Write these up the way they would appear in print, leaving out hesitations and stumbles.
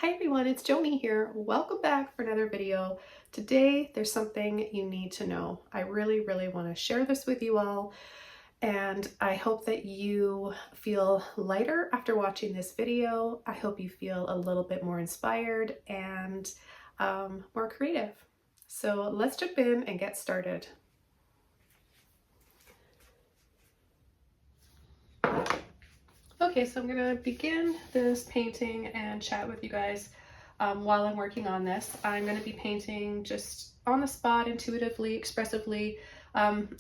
Hi everyone, it's Joni here. Welcome back for another video. Today there's something you need to know. I really want to share this with you all, and I hope that you feel lighter after watching this video. I hope you feel a little bit more inspired and more creative. So let's jump in and get started. Okay, so I'm gonna begin this painting and chat with you guys while I'm working on this. I'm gonna be painting just on the spot, intuitively, expressively,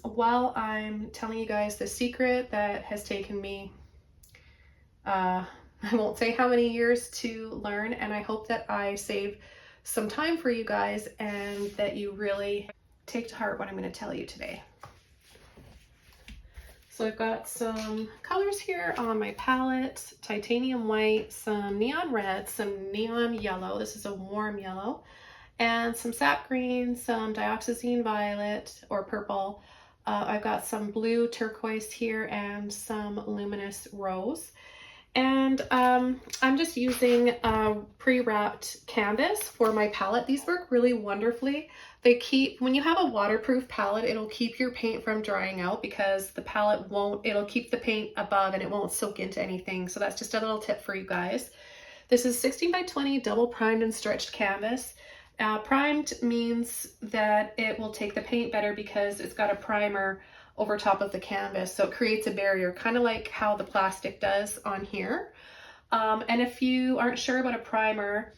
while I'm telling you guys the secret that has taken me, I won't say how many years to learn, and I hope that I save some time for you guys and that you really take to heart what I'm gonna tell you today. So I've got some colors here on my palette: titanium white, some neon red, some neon yellow, this is a warm yellow, and some sap green, some dioxazine violet or purple. I've got some blue turquoise here and some luminous rose. And I'm just using a pre-wrapped canvas for my palette. These work really wonderfully. They keep, when you have a waterproof palette, it'll keep your paint from drying out because the palette won't, it'll keep the paint above and it won't soak into anything. So that's just a little tip for you guys. This is 16 by 20 double primed and stretched canvas. Primed means that it will take the paint better because it's got a primer over top of the canvas, so it creates a barrier, kind of like how the plastic does on here. And if you aren't sure about a primer,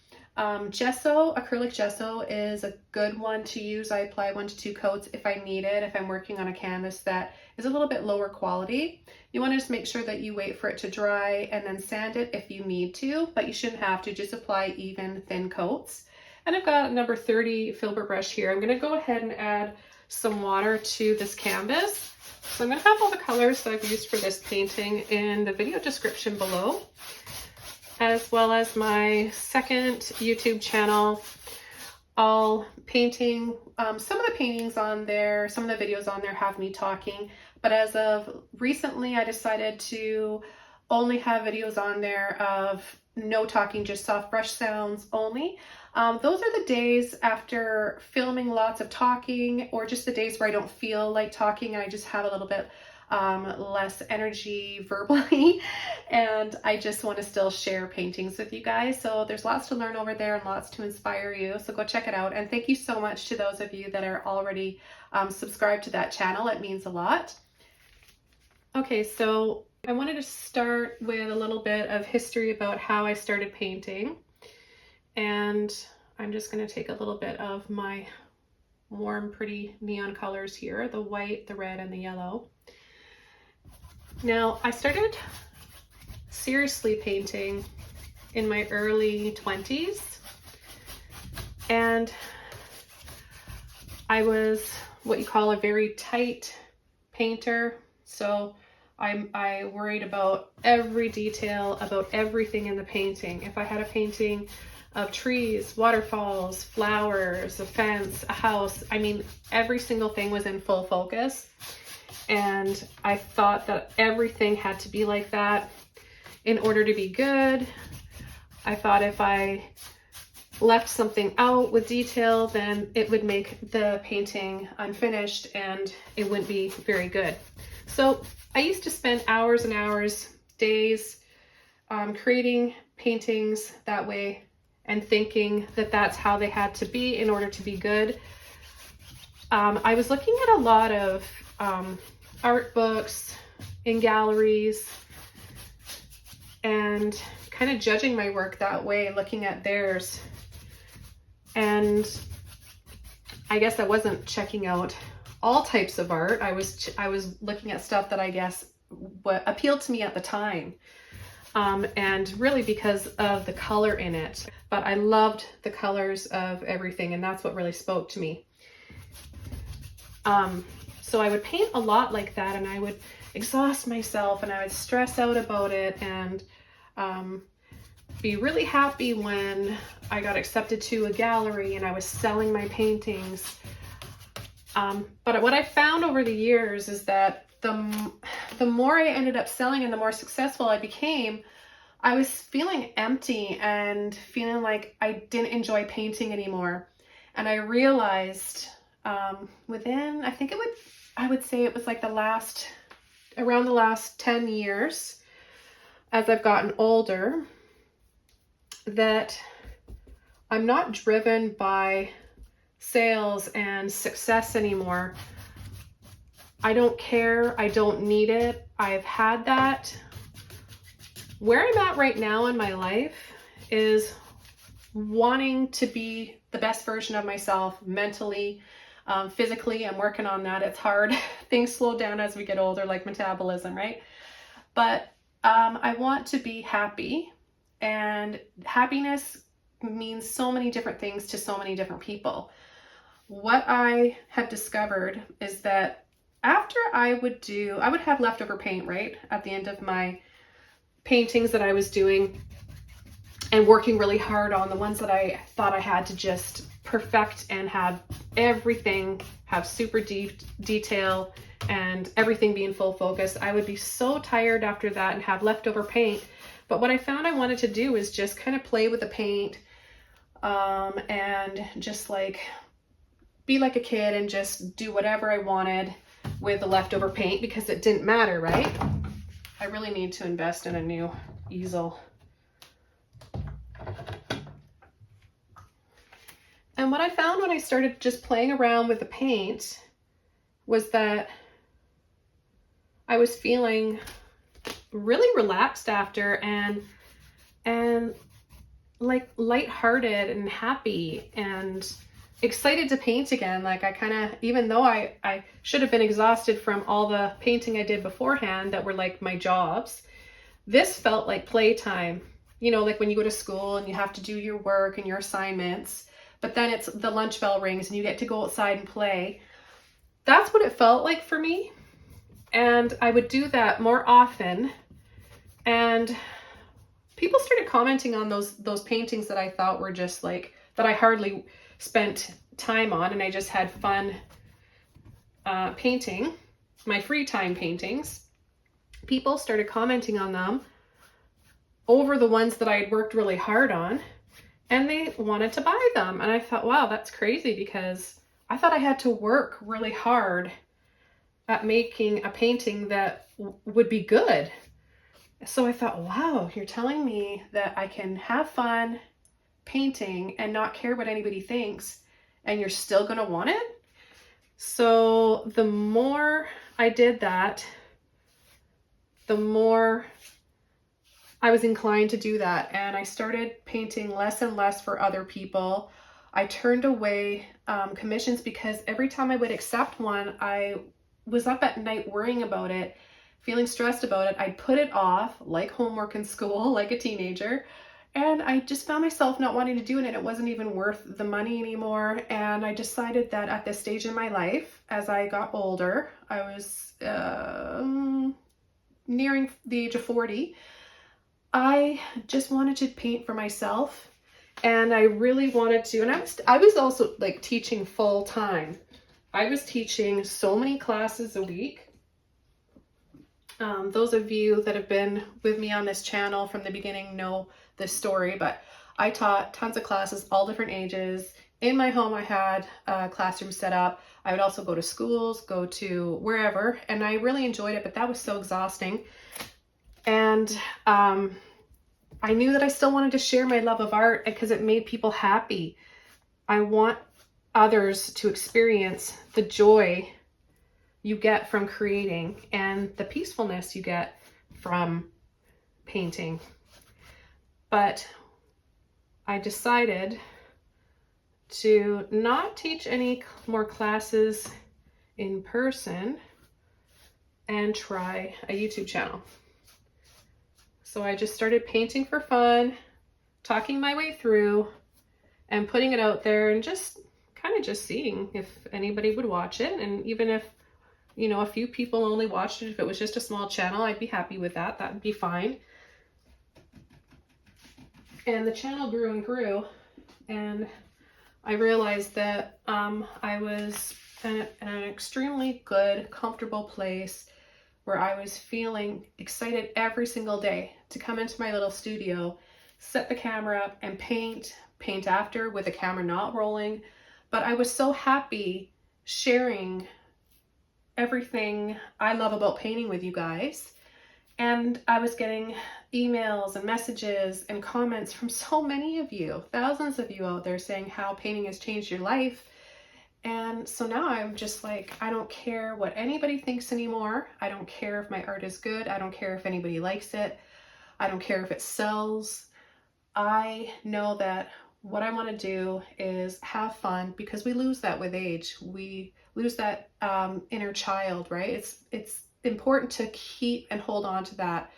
gesso, acrylic gesso is a good one to use. I apply 1 to 2 coats if I need it, if I'm working on a canvas that is a little bit lower quality. You want to just make sure that you wait for it to dry and then sand it if you need to, but you shouldn't have to. Just apply even thin coats. And I've got a number 30 Filbert brush here. I'm going to go ahead and add some water to this canvas. So I'm going to have all the colors that I've used for this painting in the video description below, as well as my second YouTube channel, all painting. Some of the paintings on there, some of the videos on there have me talking, but as of recently I decided to only have videos on there of no talking, just soft brush sounds only. Those are the days after filming lots of talking, or just the days where I don't feel like talking and I just have a little bit less energy verbally, and I just want to still share paintings with you guys. So there's lots to learn over there and lots to inspire you, so go check it out. And thank you so much to those of you that are already subscribed to that channel. It means a lot. Okay, so I wanted to start with a little bit of history about how I started painting. And I'm just going to take a little bit of my warm, pretty neon colors here, the white, the red, and the yellow. Now, I started seriously painting in my early 20s, and I was what you call a very tight painter. So I worried about every detail, about everything in the painting. If I had a painting of trees, waterfalls, flowers, a fence, a house, I mean, every single thing was in full focus. And I thought that everything had to be like that in order to be good. I thought if I left something out with detail, then it would make the painting unfinished and it wouldn't be very good. So I used to spend hours and hours, days, creating paintings that way and thinking that that's how they had to be in order to be good. I was looking at a lot of art books in galleries and kind of judging my work that way, looking at theirs. And I guess I wasn't checking out all types of art. I was looking at stuff that I guess what appealed to me at the time. And really because of the color in it. But I loved the colors of everything, and that's what really spoke to me. So I would paint a lot like that, and I would exhaust myself, and I would stress out about it, and be really happy when I got accepted to a gallery and I was selling my paintings. But what I found over the years is that the more I ended up selling and the more successful I became, I was feeling empty and feeling like I didn't enjoy painting anymore. And I realized within, I would say it was like around the last 10 years, as I've gotten older, that I'm not driven by sales and success anymore. I don't care. I don't need it. I've had that. Where I'm at right now in my life is wanting to be the best version of myself mentally, physically. I'm working on that. It's hard. Things slow down as we get older, like metabolism, right? But I want to be happy, and happiness means so many different things to so many different people. What I have discovered is that after I would have leftover paint, right, at the end of my paintings that I was doing and working really hard on, the ones that I thought I had to just perfect and have everything have super deep detail and everything being full focus. I would be so tired after that and have leftover paint. But what I found I wanted to do is just kind of play with the paint and just like be like a kid and just do whatever I wanted with the leftover paint, because it didn't matter, right? I really need to invest in a new easel. And what I found when I started just playing around with the paint was that I was feeling really relaxed after, and like lighthearted and happy and excited to paint again. Like I kind of, even though I should have been exhausted from all the painting I did beforehand that were like my jobs, this felt like playtime. You know, like when you go to school and you have to do your work and your assignments, but then it's the lunch bell rings and you get to go outside and play. That's what it felt like for me. And I would do that more often. And people started commenting on those paintings that I thought were just like, that I hardly spent time on, and I just had fun painting, my free time paintings. People started commenting on them over the ones that I had worked really hard on, and they wanted to buy them. And I thought, wow, that's crazy, because I thought I had to work really hard at making a painting that would be good. So I thought, wow, you're telling me that I can have fun painting and not care what anybody thinks, and you're still gonna want it? So the more I did that, the more I was inclined to do that, and I started painting less and less for other people. I turned away commissions, because every time I would accept one, I was up at night worrying about it, feeling stressed about it. I'd put it off like homework in school, like a teenager. And I just found myself not wanting to do it, and it wasn't even worth the money anymore. And I decided that at this stage in my life, as I got older, I was nearing the age of 40, I just wanted to paint for myself. And I really wanted to, and I was also like teaching full time. I was teaching so many classes a week. Those of you that have been with me on this channel from the beginning know this story, but I taught tons of classes, all different ages. In my home, I had a classroom set up. I would also go to schools, go to wherever, and I really enjoyed it, but that was so exhausting. And I knew that I still wanted to share my love of art because it made people happy. I want others to experience the joy you get from creating and the peacefulness you get from painting. But I decided to not teach any more classes in person and try a YouTube channel. So I just started painting for fun, talking my way through and putting it out there, and just kind of just seeing if anybody would watch it. And even if, you know, a few people only watched it, if it was just a small channel, I'd be happy with that. That would be fine. And the channel grew and grew, and I realized that I was in an extremely good, comfortable place where I was feeling excited every single day to come into my little studio, set the camera up and paint after with the camera not rolling. But I was so happy sharing everything I love about painting with you guys. And I was getting emails and messages and comments from so many of you, thousands of you out there saying how painting has changed your life. And so now I'm just like, I don't care what anybody thinks anymore. I don't care if my art is good. I don't care if anybody likes it. I don't care if it sells. I know that what I want to do is have fun, because we lose that with age. We lose that inner child, right? It's important to keep and hold on to that.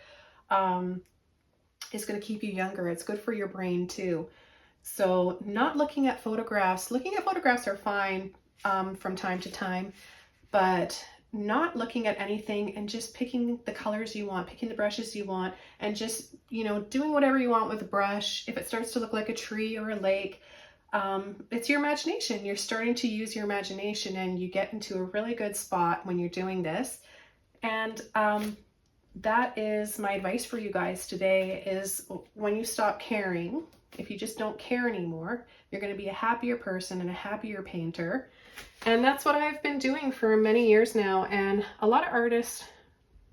It's going to keep you younger. It's good for your brain too. So not looking at photographs. Looking at photographs are fine from time to time, but not looking at anything and just picking the colors you want, picking the brushes you want, and just, doing whatever you want with a brush. If it starts to look like a tree or a lake, it's your imagination. You're starting to use your imagination, and you get into a really good spot when you're doing this. And that is my advice for you guys today, is when you stop caring, if you just don't care anymore, you're going to be a happier person and a happier painter. And that's what I've been doing for many years now. And a lot of artists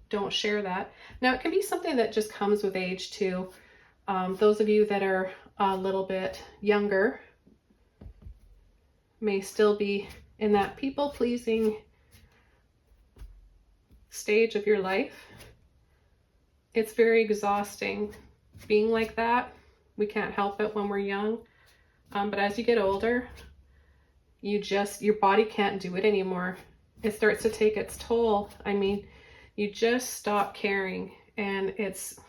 don't share that. Now, it can be something that just comes with age too. Those of you that are a little bit younger may still be in that people-pleasing stage of your life. It's very exhausting being like that. We can't help it when we're young. But as you get older, your body can't do it anymore. It starts to take its toll. I mean, you just stop caring, and it's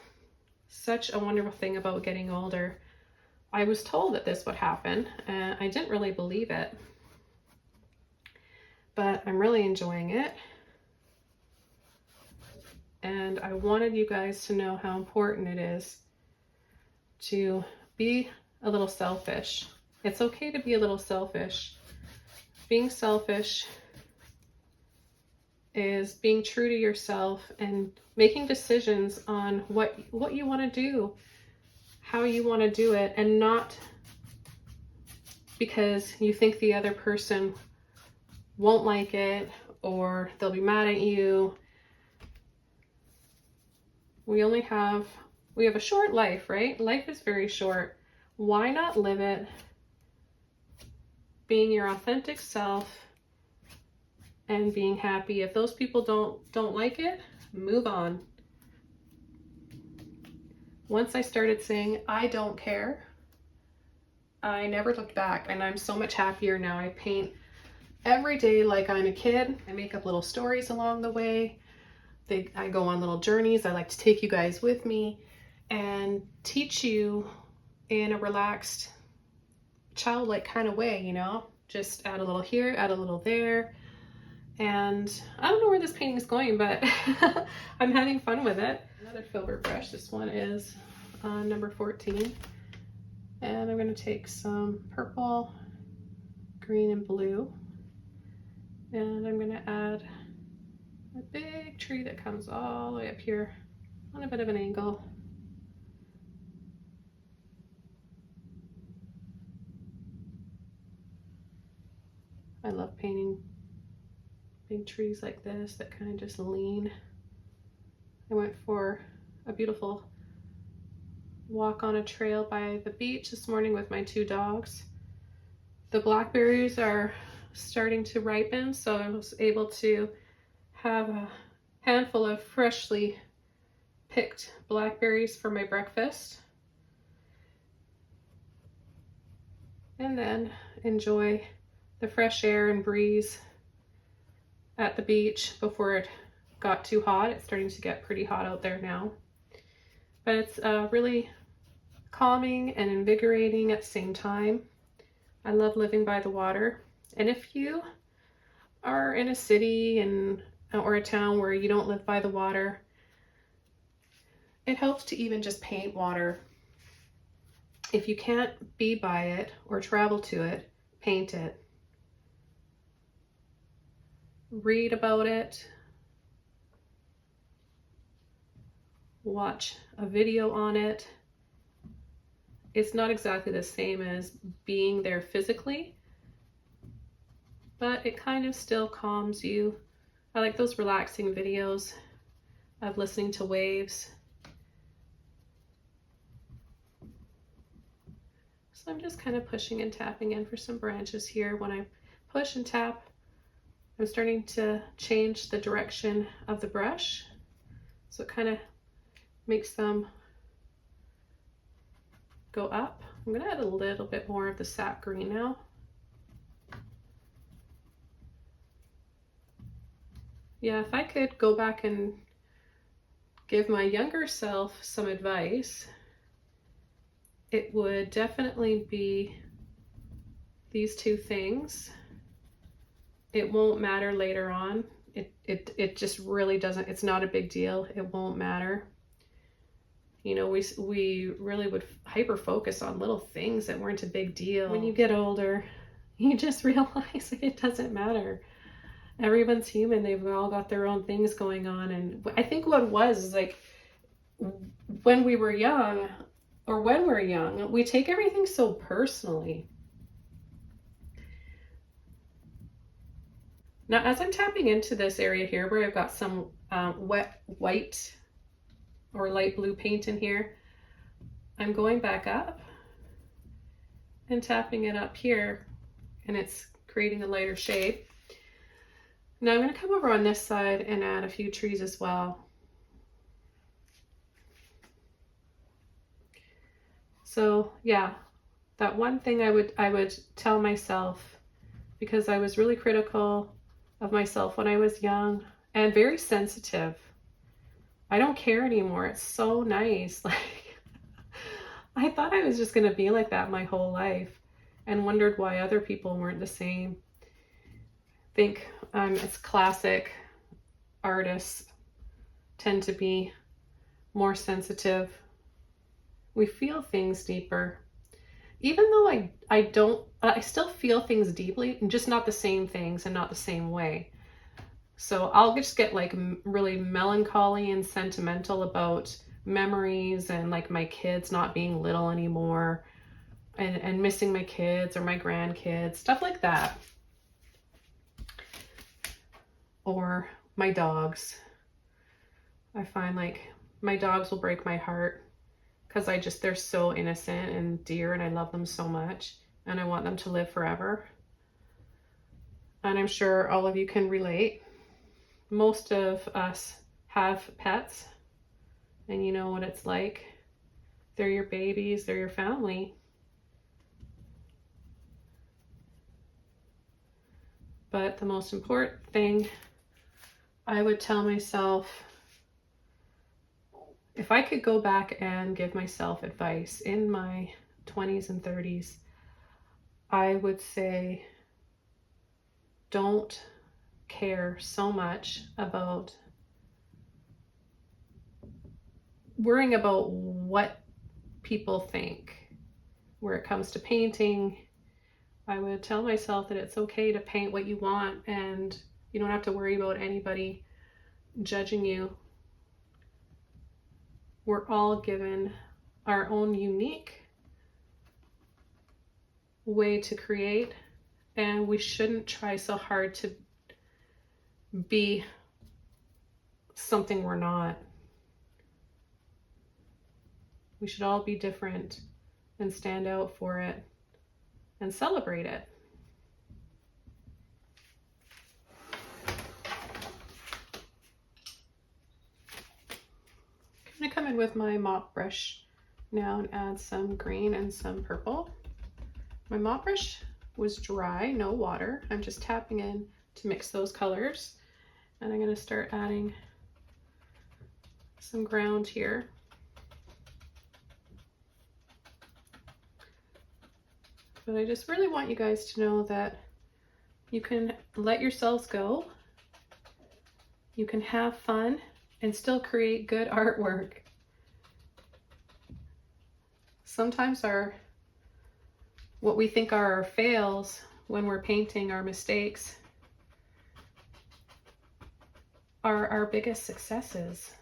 such a wonderful thing about getting older. I was told that this would happen, and I didn't really believe it, but I'm really enjoying it. And I wanted you guys to know how important it is to be a little selfish. It's okay to be a little selfish. Being selfish is being true to yourself and making decisions on what you want to do, how you want to do it, and not because you think the other person won't like it or they'll be mad at you. We have a short life, right? Life is very short. Why not live it being your authentic self and being happy? If those people don't like it, move on. Once I started saying I don't care, I never looked back, and I'm so much happier now. I paint every day like I'm a kid. I make up little stories along the way. I go on little journeys. I like to take you guys with me and teach you in a relaxed, childlike kind of way, just add a little here, add a little there. And I don't know where this painting is going, but I'm having fun with it. Another Filbert brush. This one is number 14. And I'm going to take some purple, green, and blue. And I'm going to add a big tree that comes all the way up here on a bit of an angle. I love painting big trees like this that kind of just lean. I went for a beautiful walk on a trail by the beach this morning with my 2 dogs. The blackberries are starting to ripen, so I was able to have a handful of freshly picked blackberries for my breakfast, and then enjoy the fresh air and breeze at the beach before it got too hot. It's starting to get pretty hot out there now, but it's really calming and invigorating at the same time. I love living by the water, and if you are in a city or a town where you don't live by the water, it helps to even just paint water. If you can't be by it or travel to it, paint it. Read about it. watch a video on it. It's not exactly the same as being there physically, but it kind of still calms you. I like those relaxing videos of listening to waves. So I'm just kind of pushing and tapping in for some branches here. When I push and tap, I'm starting to change the direction of the brush. So it kind of makes them go up. I'm going to add a little bit more of the sap green now. Yeah, if I could go back and give my younger self some advice, it would definitely be these two things. It won't matter later on. It just really doesn't, it's not a big deal. It won't matter. You know, we really would hyper focus on little things that weren't a big deal. When you get older, you just realize it doesn't matter. Everyone's human. They've all got their own things going on. And I think what was is like when we were young, or when we're young, we take everything so personally. Now, as I'm tapping into this area here where I've got some wet white or light blue paint in here, I'm going back up and tapping it up here, and it's creating a lighter shade. Now I'm going to come over on this side and add a few trees as well. So yeah, that one thing I would tell myself, because I was really critical of myself when I was young and very sensitive. I don't care anymore. It's so nice. Like, I thought I was just going to be like that my whole life and wondered why other people weren't the same. I think it's classic. Artists tend to be more sensitive. We feel things deeper. Even though I still feel things deeply, just not the same things and not the same way. So I'll just get like really melancholy and sentimental about memories and like my kids not being little anymore and missing my kids or my grandkids, stuff like that. Or my dogs. I find like my dogs will break my heart because they're so innocent and dear and I love them so much and I want them to live forever. And I'm sure all of you can relate. Most of us have pets and you know what it's like. They're your babies, they're your family. But the most important thing I would tell myself, if I could go back and give myself advice in my 20s and 30s, I would say, don't care so much about worrying about what people think. Where it comes to painting, I would tell myself that it's okay to paint what you want and you don't have to worry about anybody judging you. We're all given our own unique way to create, and we shouldn't try so hard to be something we're not. We should all be different and stand out for it and celebrate it. I'm going to come in with my mop brush now and add some green and some purple. My mop brush was dry, no water. I'm just tapping in to mix those colors. And I'm going to start adding some ground here. But I just really want you guys to know that you can let yourselves go. You can have fun and still create good artwork. Sometimes what we think are our fails when we're painting, our mistakes, are our biggest successes.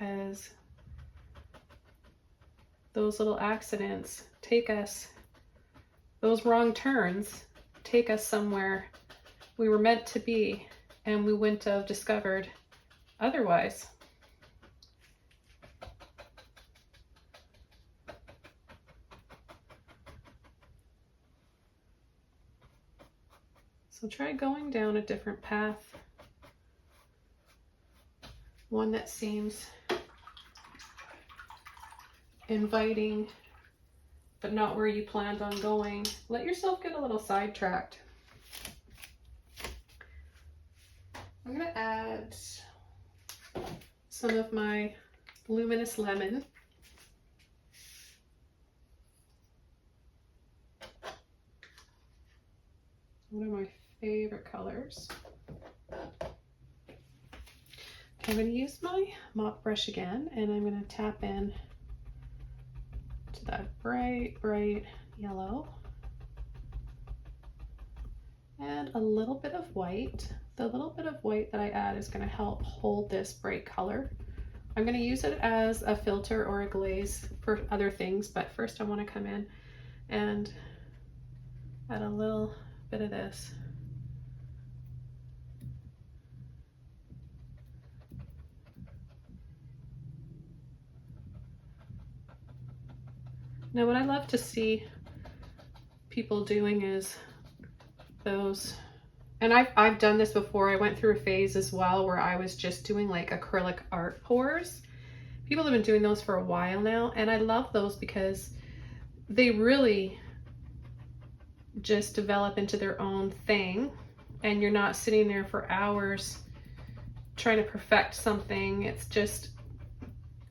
because those little accidents take us, those wrong turns take us somewhere we were meant to be and we wouldn't have discovered otherwise. So try going down a different path, one that seems inviting but not where you planned on going. Let yourself get a little sidetracked. I'm going to add some of my Luminous Lemon. One of my favorite colors. Okay, I'm going to use my mop brush again, and I'm going to tap in to that bright, bright yellow. And a little bit of white. The little bit of white that I add is going to help hold this bright color. I'm going to use it as a filter or a glaze for other things, but first I want to come in and add a little bit of this. Now what I love to see people doing is those, and I've done this before. I went through a phase as well where I was just doing like acrylic art pours. People have been doing those for a while now, and I love those because they really just develop into their own thing, and you're not sitting there for hours trying to perfect something. It's just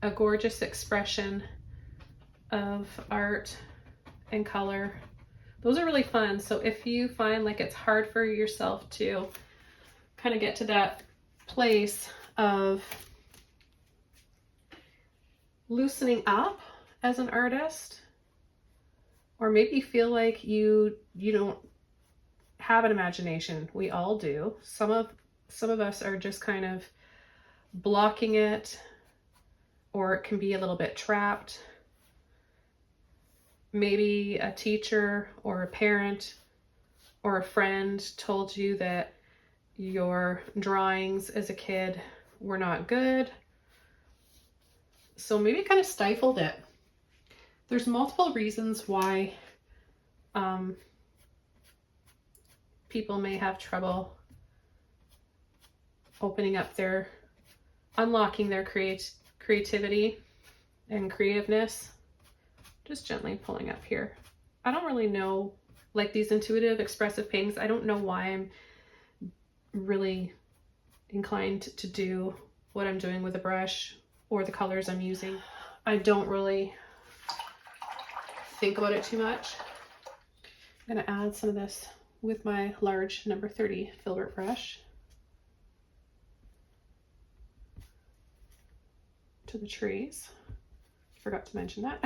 a gorgeous expression of art and color. Those are really fun. So if you find like it's hard for yourself to kind of get to that place of loosening up as an artist, or maybe feel like you don't have an imagination. We all do. Some of us are just kind of blocking it, or it can be a little bit trapped. Maybe a teacher or a parent or a friend told you that your drawings as a kid were not good. So maybe it kind of stifled it. There's multiple reasons why people may have trouble opening up unlocking their creativity and creativeness. Just gently pulling up here. I don't really know, like these intuitive expressive paintings, I don't know why I'm really inclined to do what I'm doing with the brush or the colors I'm using. I don't really think about it too much. I'm gonna add some of this with my large number 30 Filbert brush to the trees. Forgot to mention that.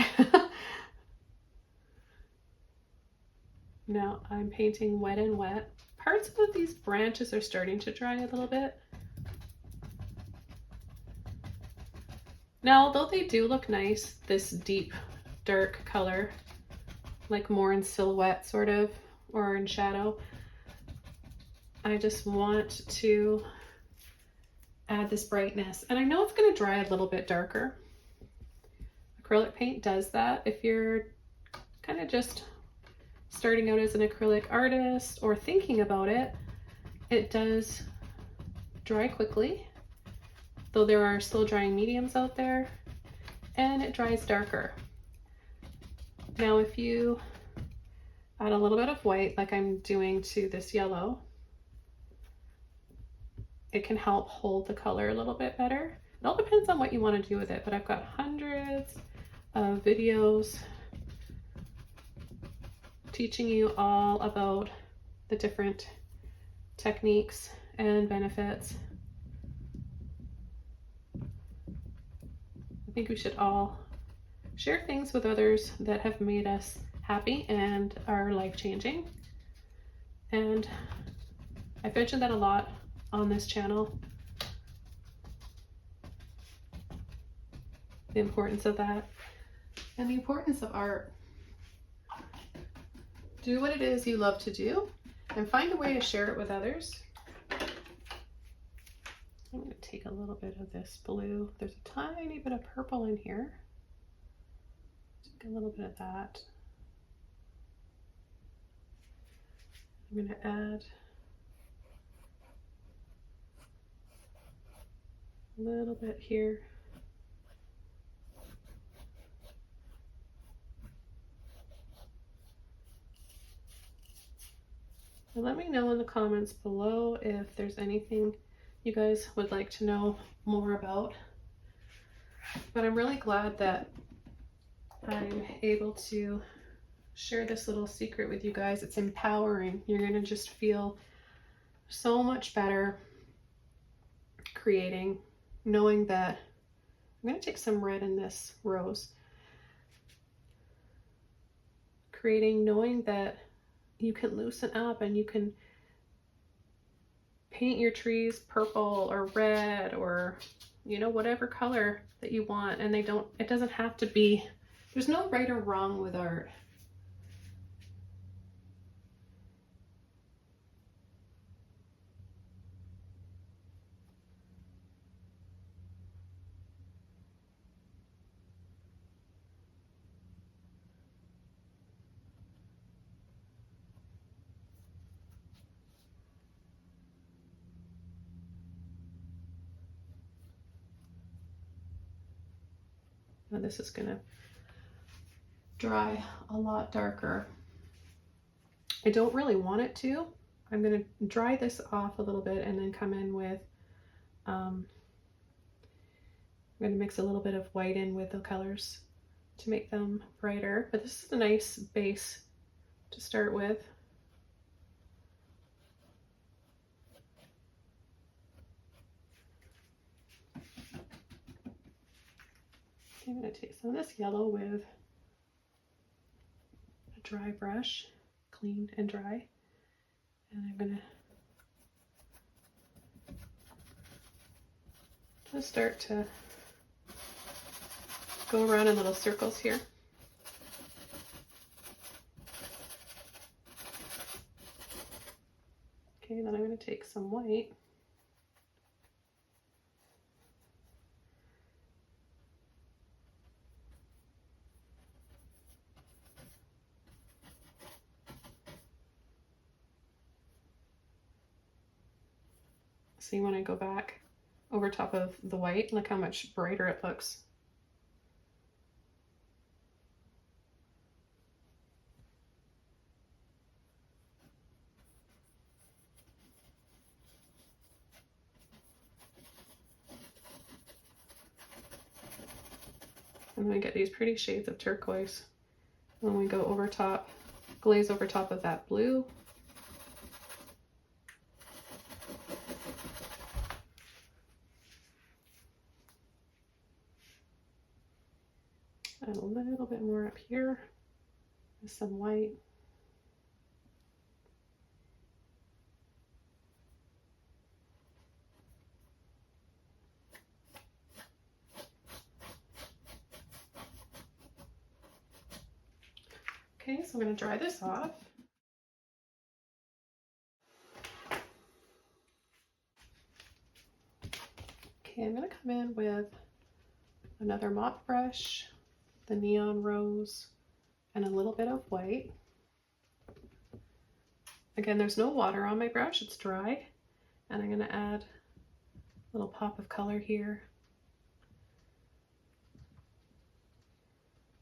Now I'm painting wet and wet. Parts of these branches are starting to dry a little bit. Now, although they do look nice, this deep, dark color, like more in silhouette sort of, or in shadow, I just want to add this brightness. And I know it's going to dry a little bit darker. Acrylic paint does that. If you're kind of just starting out as an acrylic artist or thinking about it, it does dry quickly, though there are slow drying mediums out there, and it dries darker. Now if you add a little bit of white like I'm doing to this yellow, it can help hold the color a little bit better. It all depends on what you want to do with it, but I've got hundreds of videos teaching you all about the different techniques and benefits. I think we should all share things with others that have made us happy and are life-changing. And I've mentioned that a lot on this channel. the importance of that and the importance of art. Do what it is you love to do and find a way to share it with others. I'm going to take a little bit of this blue. There's a tiny bit of purple in here. Take a little bit of that. I'm going to add a little bit here. And let me know in the comments below if there's anything you guys would like to know more about. But I'm really glad that I'm able to share this little secret with you guys. It's empowering. You're going to just feel so much better creating, knowing that I'm going to take some red in this rose. Creating, knowing that you can loosen up and you can paint your trees purple or red or, you know, whatever color that you want. And it doesn't have to be, there's no right or wrong with art. Now this is going to dry a lot darker. I don't really want it to. I'm going to dry this off a little bit and then come in with, I'm going to mix a little bit of white in with the colors to make them brighter. But this is a nice base to start with. I'm going to take some of this yellow with a dry brush, clean and dry, and I'm going to just start to go around in little circles here. Okay, then I'm going to take some white. See, when I go back over top of the white, look how much brighter it looks. I'm going to get these pretty shades of turquoise when we go over top, glaze over top of that blue. And a little bit more up here with some white. Okay, so I'm going to dry this off. Okay, I'm going to come in with another mop brush, the neon rose, and a little bit of white. Again, there's no water on my brush, it's dry. And I'm going to add a little pop of color here.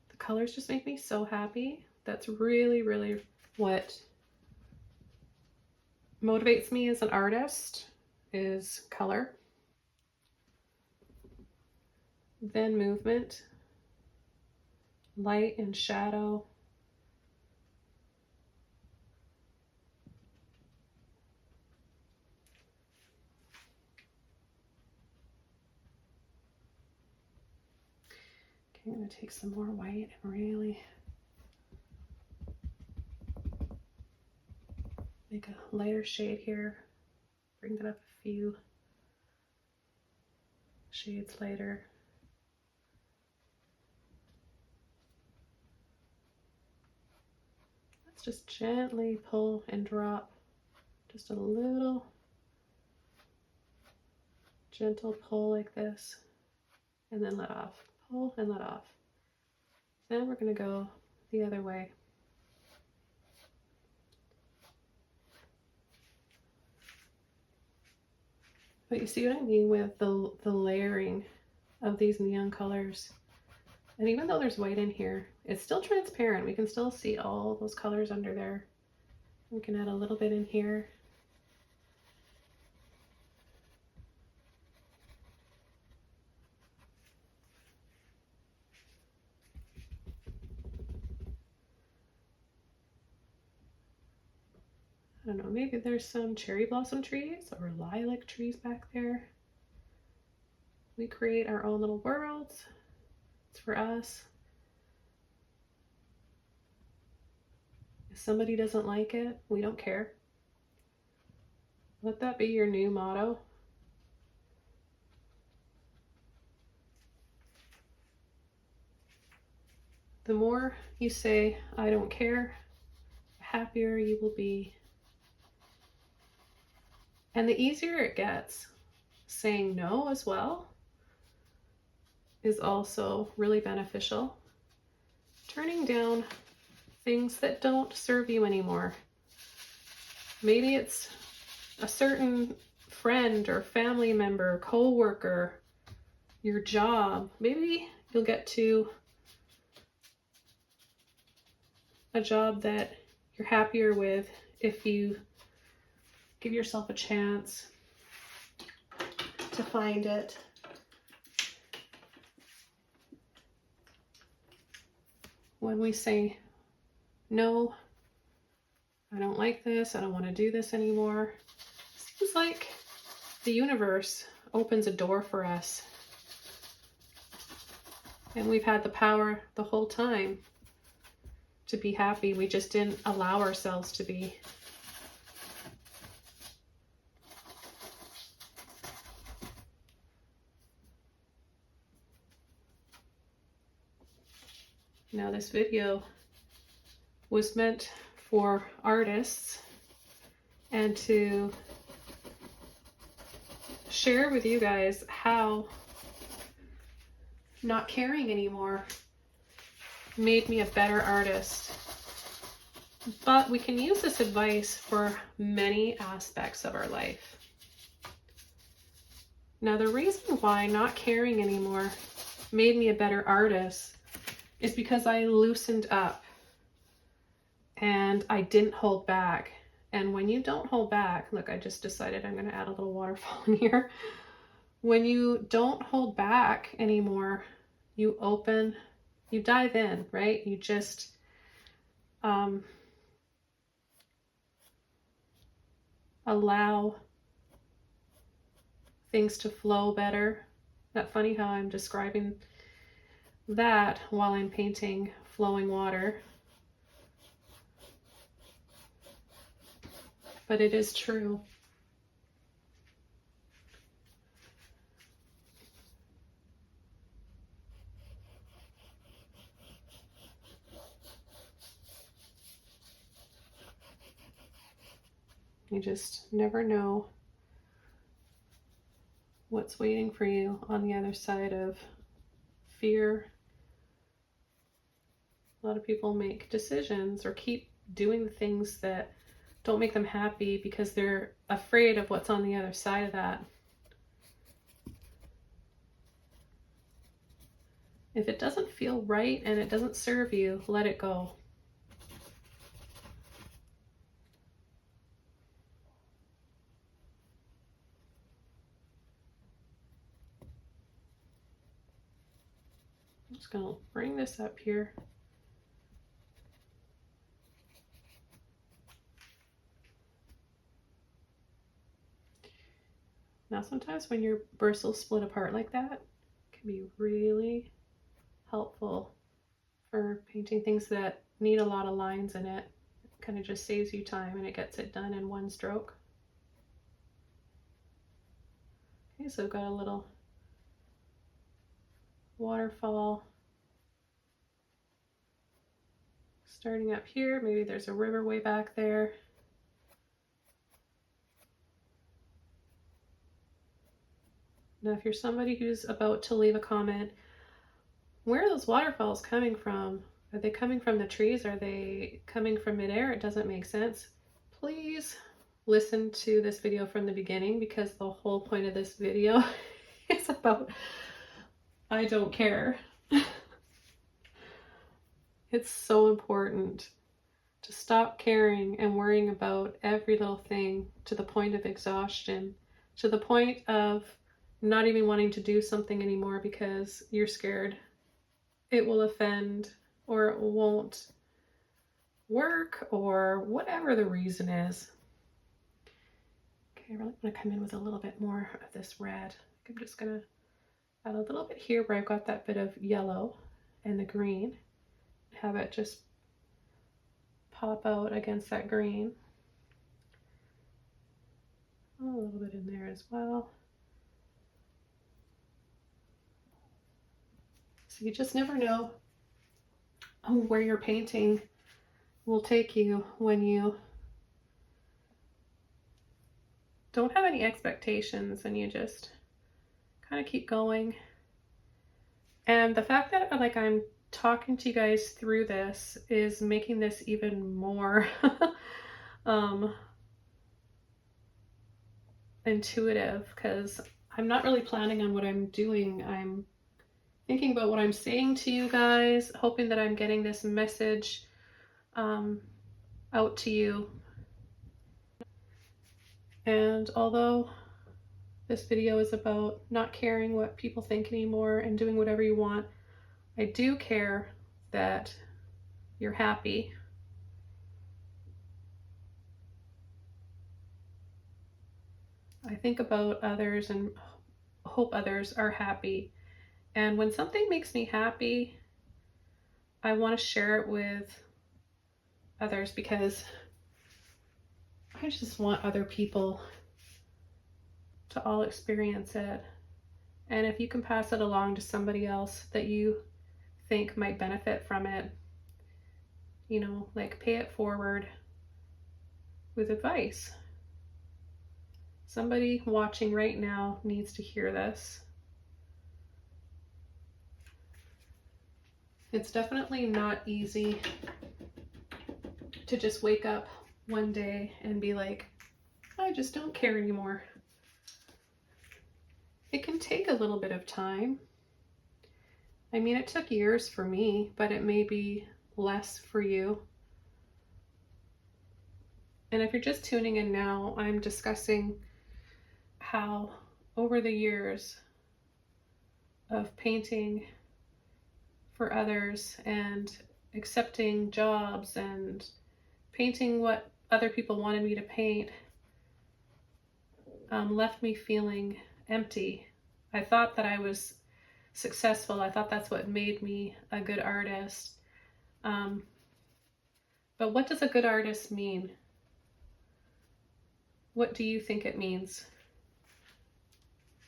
The colors just make me so happy. That's really, really what motivates me as an artist, is color. Then movement, light and shadow. Okay, I'm going to take some more white and really make a lighter shade here. Bring that up a few shades lighter. just gently pull and drop. Just a little gentle pull like this, and then let off. Pull and let off. Then we're going to go the other way. But you see what I mean with the layering of these neon colors. And even though there's white in here, it's still transparent. We can still see all those colors under there. We can add a little bit in here. I don't know, maybe there's some cherry blossom trees or lilac trees back there. We create our own little worlds. It's for us. If somebody doesn't like it, we don't care. Let that be your new motto. The more you say, I don't care, the happier you will be. And the easier it gets. Saying no as well is also really beneficial. Turning down things that don't serve you anymore. Maybe it's a certain friend or family member, co-worker, your job. Maybe you'll get to a job that you're happier with if you give yourself a chance to find it. When we say, no, I don't like this, I don't want to do this anymore, seems like the universe opens a door for us. And we've had the power the whole time to be happy. We just didn't allow ourselves to be. Now this video was meant for artists and to share with you guys how not caring anymore made me a better artist. But we can use this advice for many aspects of our life. Now the reason why not caring anymore made me a better artist is because I loosened up and I didn't hold back. And when you don't hold back, look, I just decided I'm going to add a little waterfall in here. When you don't hold back anymore, you open, you dive in, right? You just allow things to flow better. That funny how I'm describing that while I'm painting flowing water. But it is true. You just never know what's waiting for you on the other side of fear. A lot of people make decisions or keep doing things that don't make them happy because they're afraid of what's on the other side of that. If it doesn't feel right and it doesn't serve you, let it go. I'm just going to bring this up here. Now sometimes when your bristles split apart like that, it can be really helpful for painting things that need a lot of lines in it. It kind of just saves you time and it gets it done in one stroke. Okay, so I've got a little waterfall Starting up here, maybe there's a river way back there. Now, if you're somebody who's about to leave a comment, where are those waterfalls coming from? Are they coming from the trees? Are they coming from midair? It doesn't make sense. Please listen to this video from the beginning, because the whole point of this video is about I don't care. It's so important to stop caring and worrying about every little thing to the point of exhaustion, to the point of not even wanting to do something anymore because you're scared it will offend or it won't work or whatever the reason is. Okay, I really want to come in with a little bit more of this red. I'm just going to add a little bit here where I've got that bit of yellow and the green. Have it just pop out against that green. Oh, a little bit in there as well. So you just never know where your painting will take you when you don't have any expectations and you just kind of keep going. And the fact that like I'm talking to you guys through this is making this even more intuitive, because I'm not really planning on what I'm doing. I'm thinking about what I'm saying to you guys, hoping that I'm getting this message out to you. And although this video is about not caring what people think anymore and doing whatever you want, I do care that you're happy. I think about others and hope others are happy. And when something makes me happy, I want to share it with others because I just want other people to all experience it. And if you can pass it along to somebody else that you think might benefit from it, you know, like pay it forward with advice. Somebody watching right now needs to hear this. It's definitely not easy to just wake up one day and be like, I just don't care anymore. It can take a little bit of time. I mean, it took years for me, but it may be less for you. And if you're just tuning in now, I'm discussing how over the years of painting for others and accepting jobs and painting what other people wanted me to paint left me feeling empty. I thought that I was successful. I thought that's what made me a good artist. But what does a good artist mean? What do you think it means?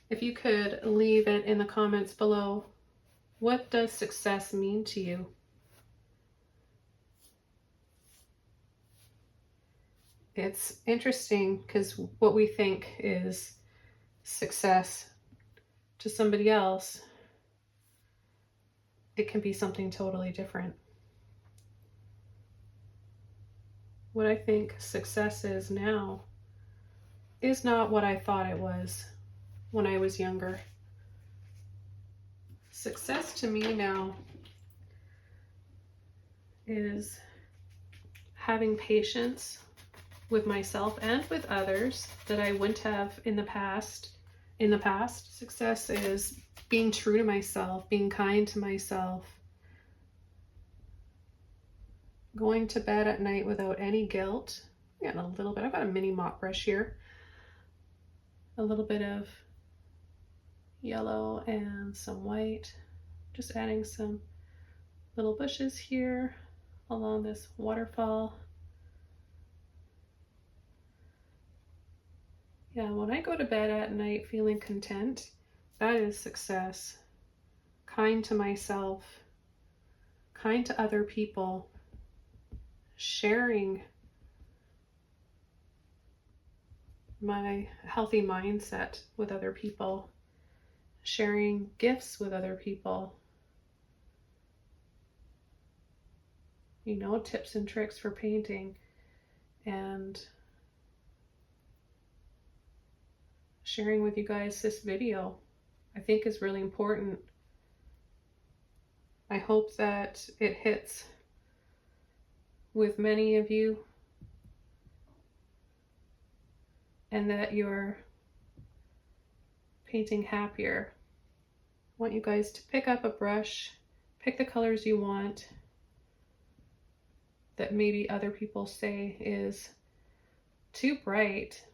If you could leave it in the comments below, what does success mean to you? It's interesting because what we think is success to somebody else, it can be something totally different. What I think success is now is not what I thought it was when I was younger. Success to me now is having patience with myself and with others that I wouldn't have in the past. Success is being true to myself, being kind to myself, going to bed at night without any guilt. Yeah, a little bit. I've got a mini mop brush here. A little bit of yellow and some white. Just adding some little bushes here along this waterfall. Yeah, when I go to bed at night feeling content, that is success. Kind to myself, kind to other people. sharing my healthy mindset with other people, sharing gifts with other people, you know, tips and tricks for painting, and sharing with you guys this video, I think is really important. I hope that it hits with many of you and that you're painting happier. I want you guys to pick up a brush, pick the colors you want that maybe other people say is too bright,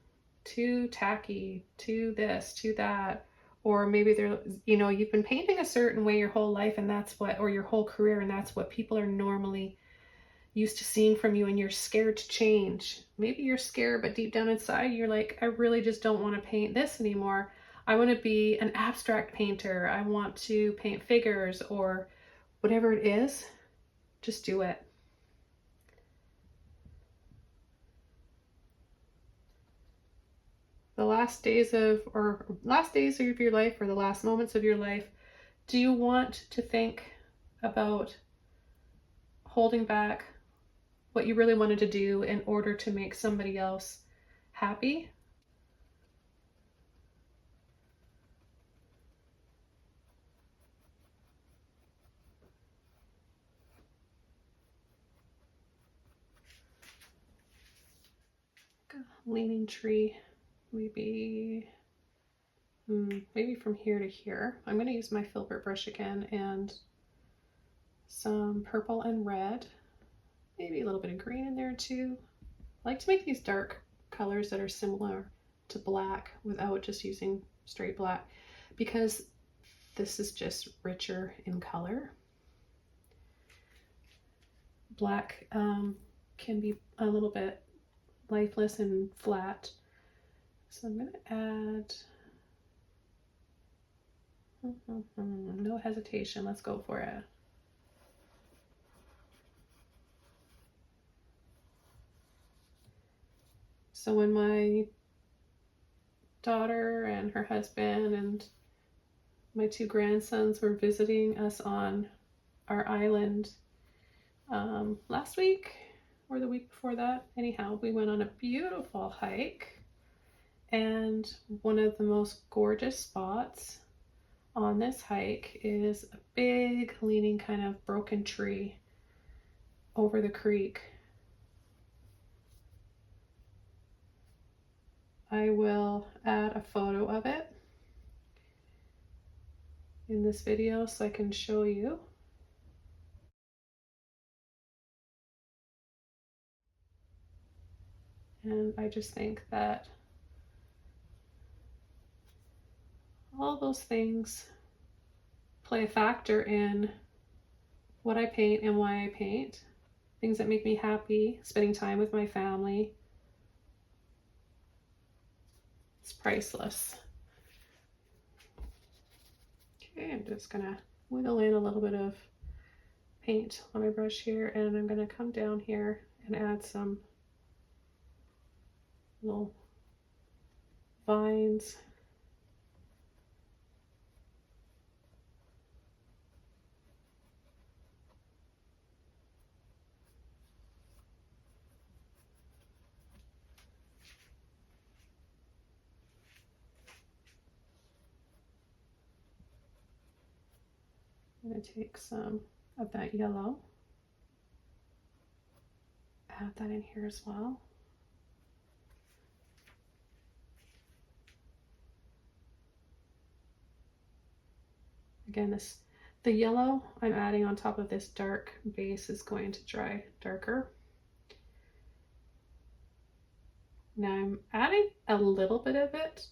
too tacky, too this, too that, or maybe they're, you know, you've been painting a certain way your whole life and that's what, or your whole career, and that's what people are normally used to seeing from you, and you're scared to change. Maybe you're scared, but deep down inside you're like, I really just don't want to paint this anymore. I want to be an abstract painter. I want to paint figures, or whatever it is. Just do it. The last days of your life, or the last moments of your life, do you want to think about holding back what you really wanted to do in order to make somebody else happy? Leaning tree, maybe from here to here. I'm going to use my Filbert brush again, and some purple and red, maybe a little bit of green in there too. I like to make these dark colors that are similar to black without just using straight black, because this is just richer in color. Black can be a little bit lifeless and flat. So I'm going to add, no hesitation, let's go for it. So when my daughter and her husband and my 2 grandsons were visiting us on our island last week or the week before that, anyhow, we went on a beautiful hike, and one of the most gorgeous spots on this hike is a big leaning kind of broken tree over the creek. I will add a photo of it in this video so I can show you. And I just think that all those things play a factor in what I paint and why I paint. Things that make me happy, spending time with my family. It's priceless. Okay, I'm just gonna wiggle in a little bit of paint on my brush here, and I'm gonna come down here and add some little vines. I'm going to take some of that yellow, add that in here as well. Again, the yellow I'm adding on top of this dark base is going to dry darker. Now I'm adding a little bit of it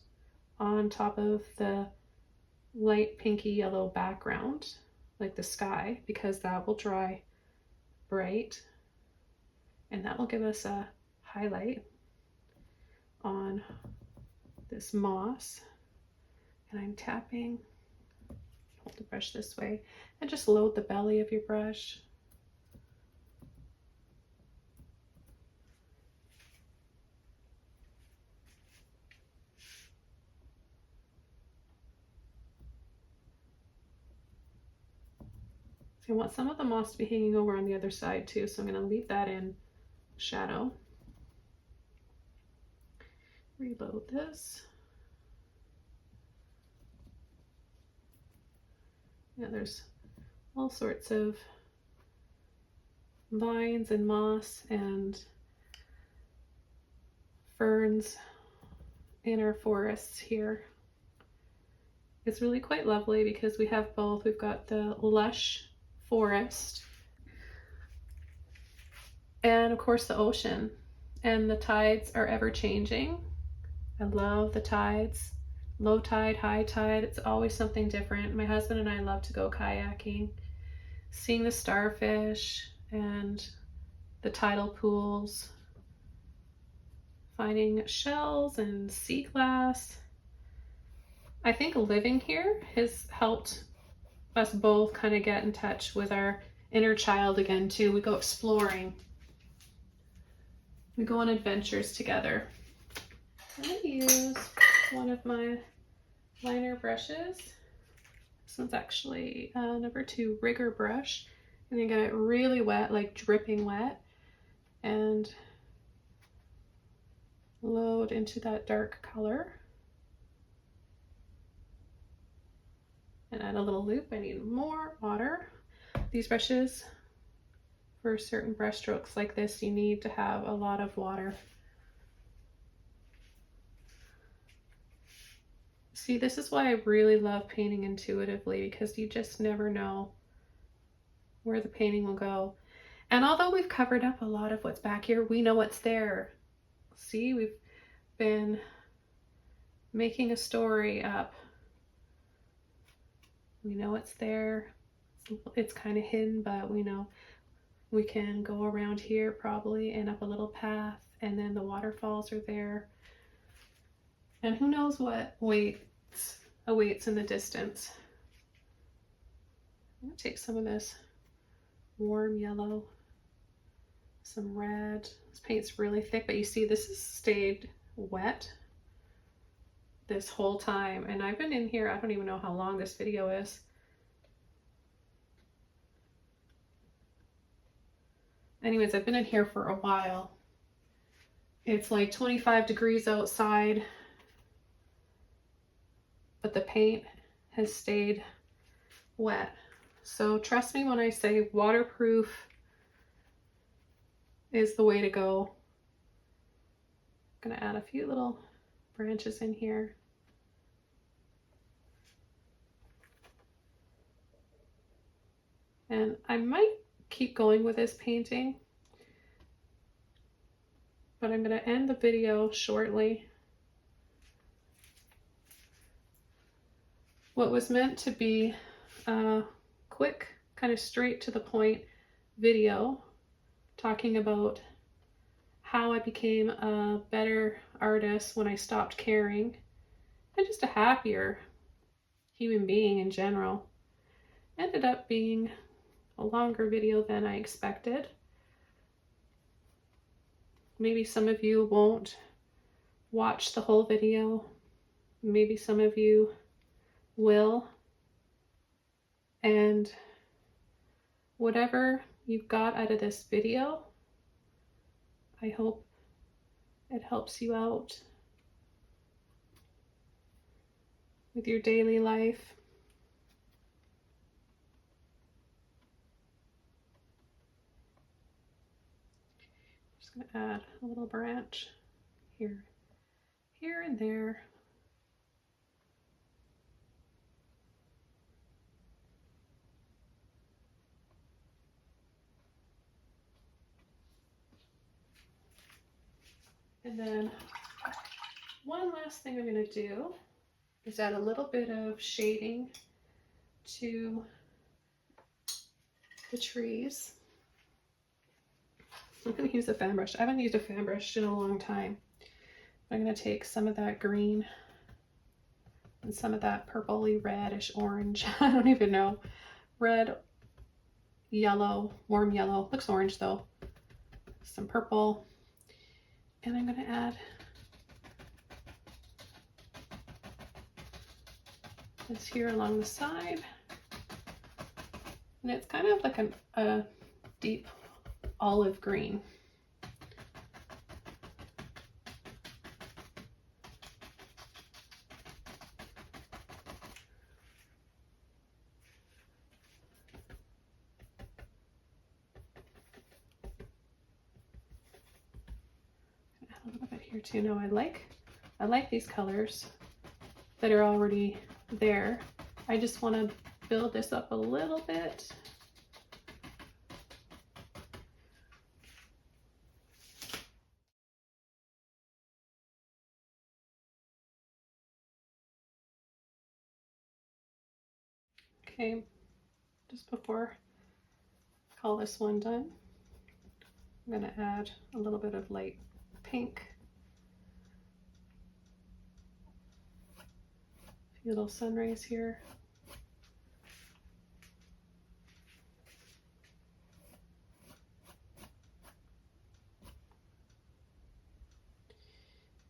on top of the light pinky yellow background, like the sky, because that will dry bright and that will give us a highlight on this moss. And I'm tapping, hold the brush this way, and just load the belly of your brush. So I want some of the moss to be hanging over on the other side too, so I'm going to leave that in shadow. Reload this. Yeah, there's all sorts of vines and moss and ferns in our forests here. It's really quite lovely because we have both. We've got the lush forest and of course the ocean, and the tides are ever changing. I love the tides. Low tide, high tide, it's always something different. My husband and I love to go kayaking, seeing the starfish and the tidal pools, finding shells and sea glass. I think living here has helped us both kind of get in touch with our inner child again too. We go exploring. We go on adventures together. I'm going to use one of my liner brushes. This one's actually number 2 rigger brush. And then get it really wet, like dripping wet, and load into that dark color. And add a little loop. I need more water. These brushes, for certain brush strokes like this, you need to have a lot of water. See, this is why I really love painting intuitively, because you just never know where the painting will go. And although we've covered up a lot of what's back here, we know what's there. See, we've been making a story up. We know it's there. It's kind of hidden, but we know we can go around here probably and up a little path, and then the waterfalls are there. And who knows what awaits in the distance. I'm gonna take some of this warm yellow, some red. This paint's really thick, but you see this has stayed wet this whole time, and I've been in here, I don't even know how long this video is. Anyways, I've been in here for a while. It's like 25 degrees outside, but the paint has stayed wet. So trust me when I say waterproof is the way to go. I'm gonna add a few little branches in here. And I might keep going with this painting, but I'm going to end the video shortly. What was meant to be a quick, kind of straight to the point video talking about how I became a better artist when I stopped caring, and just a happier human being in general, ended up being a longer video than I expected. Maybe some of you won't watch the whole video. Maybe some of you will. And whatever you got out of this video, I hope it helps you out with your daily life. Just gonna add a little branch here, here and there. And then one last thing I'm gonna do is add a little bit of shading to the trees. I'm going to use a fan brush. I haven't used a fan brush in a long time. I'm going to take some of that green and some of that purpley reddish orange. I don't even know. Red, yellow, warm yellow. Looks orange though. Some purple. And I'm going to add this here along the side. And it's kind of like a deep olive green. A little bit here too. Now I like these colors that are already there. I just want to build this up a little bit. Okay, just before I call this one done, I'm going to add a little bit of light pink. A few little sun rays here.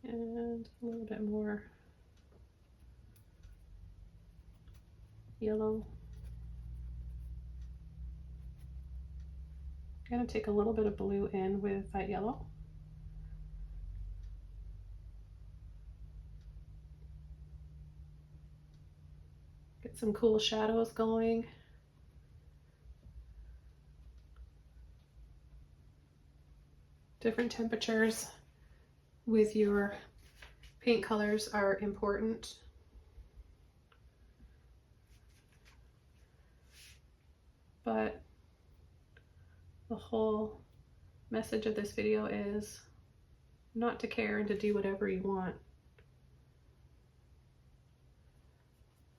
And a little bit more yellow. I'm going to take a little bit of blue in with that yellow. Get some cool shadows going. Different temperatures with your paint colors are important. But the whole message of this video is not to care and to do whatever you want.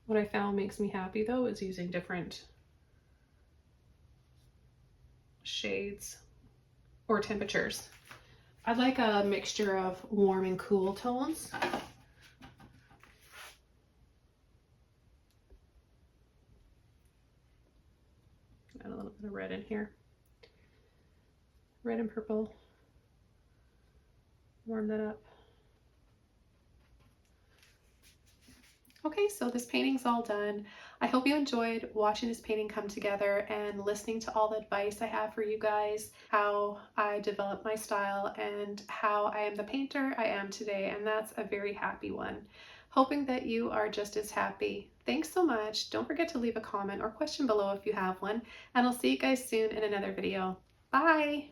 What I found makes me happy though is using different shades or temperatures. I like a mixture of warm and cool tones. Add a little bit of red in here. Red and purple. Warm that up. Okay, so this painting's all done. I hope you enjoyed watching this painting come together and listening to all the advice I have for you guys, how I developed my style and how I am the painter I am today, and that's a very happy one. Hoping that you are just as happy. Thanks so much. Don't forget to leave a comment or question below if you have one, and I'll see you guys soon in another video. Bye!